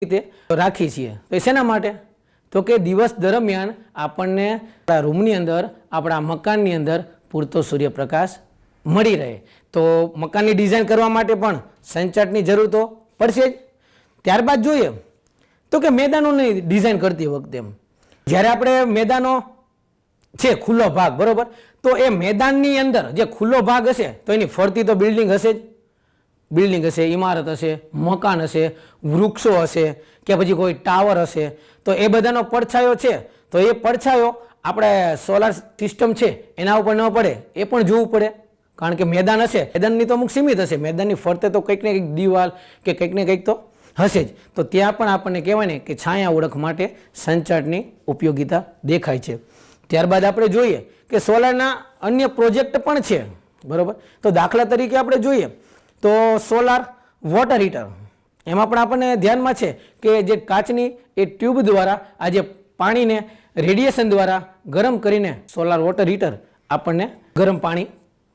રીતે રાખીએ છીએ તો શેના માટે તો કે દિવસ દરમિયાન આપણને આપણા રૂમની અંદર આપણા મકાનની અંદર પૂરતો સૂર્યપ્રકાશ મળી રહે તો મકાનની ડિઝાઇન કરવા માટે પણ સંચાટની જરૂર તો પડશે જ। ત્યારબાદ જોઈએ તો કે મેદાનોની ડિઝાઇન કરતી વખતે જ્યારે આપણે મેદાનો છે ખુલ્લો ભાગ બરોબર તો એ મેદાનની અંદર જે ખુલ્લો ભાગ હશે તો એની ફરતી તો બિલ્ડિંગ હશે જ, બિલ્ડિંગ હશે, ઇમારત હશે, મકાન હશે, વૃક્ષો હશે કે પછી કોઈ ટાવર હશે તો એ બધાનો પડછાયો છે તો એ પડછાયો આપણે સોલાર સિસ્ટમ છે એના ઉપર ન પડે એ પણ જોવું પડે કારણ કે મેદાન હશે મેદાનની તો અમુક સીમિત હશે મેદાનની ફરતે તો કંઈક ને કંઈક દિવાલ કે કંઈક ને કંઈક તો હશે જ તો ત્યાં પણ આપણને કહેવાય ને કે છાયા ઓળખ માટે સંચાટની ઉપયોગિતા દેખાય છે। ત્યારબાદ આપણે જોઈએ કે સોલારના અન્ય પ્રોજેક્ટ પણ છે બરાબર તો દાખલા તરીકે આપણે જોઈએ તો સોલાર વોટર હીટર એમાં પણ આપણને ધ્યાનમાં છે કે જે કાચની એ ટ્યુબ દ્વારા આ જે પાણીને રેડિયેશન દ્વારા ગરમ કરીને સોલાર વોટર હીટર આપણને ગરમ પાણી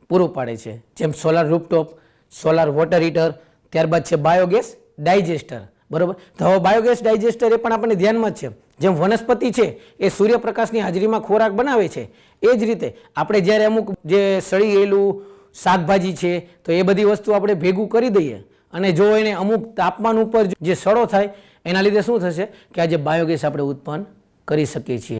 પૂરું પાડે છે જેમ solar rooftop, solar water heater, ત્યારબાદ છે બાયોગેસ ડાયજેસ્ટર બરાબર તો હવે બાયોગેસ ડાયજેસ્ટર એ પણ આપણને ધ્યાનમાં જ છે જેમ વનસ્પતિ છે એ સૂર્યપ્રકાશની હાજરીમાં ખોરાક બનાવે છે એ જ રીતે આપણે જ્યારે અમુક જે સળી ગયેલું શાકભાજી છે તો એ બધી વસ્તુ આપણે ભેગું કરી દઈએ અને જો એને અમુક તાપમાન ઉપર જે સડો થાય એના લીધે શું થશે કે આજે બાયોગેસ આપણે ઉત્પન્ન કરી શકીએ છીએ।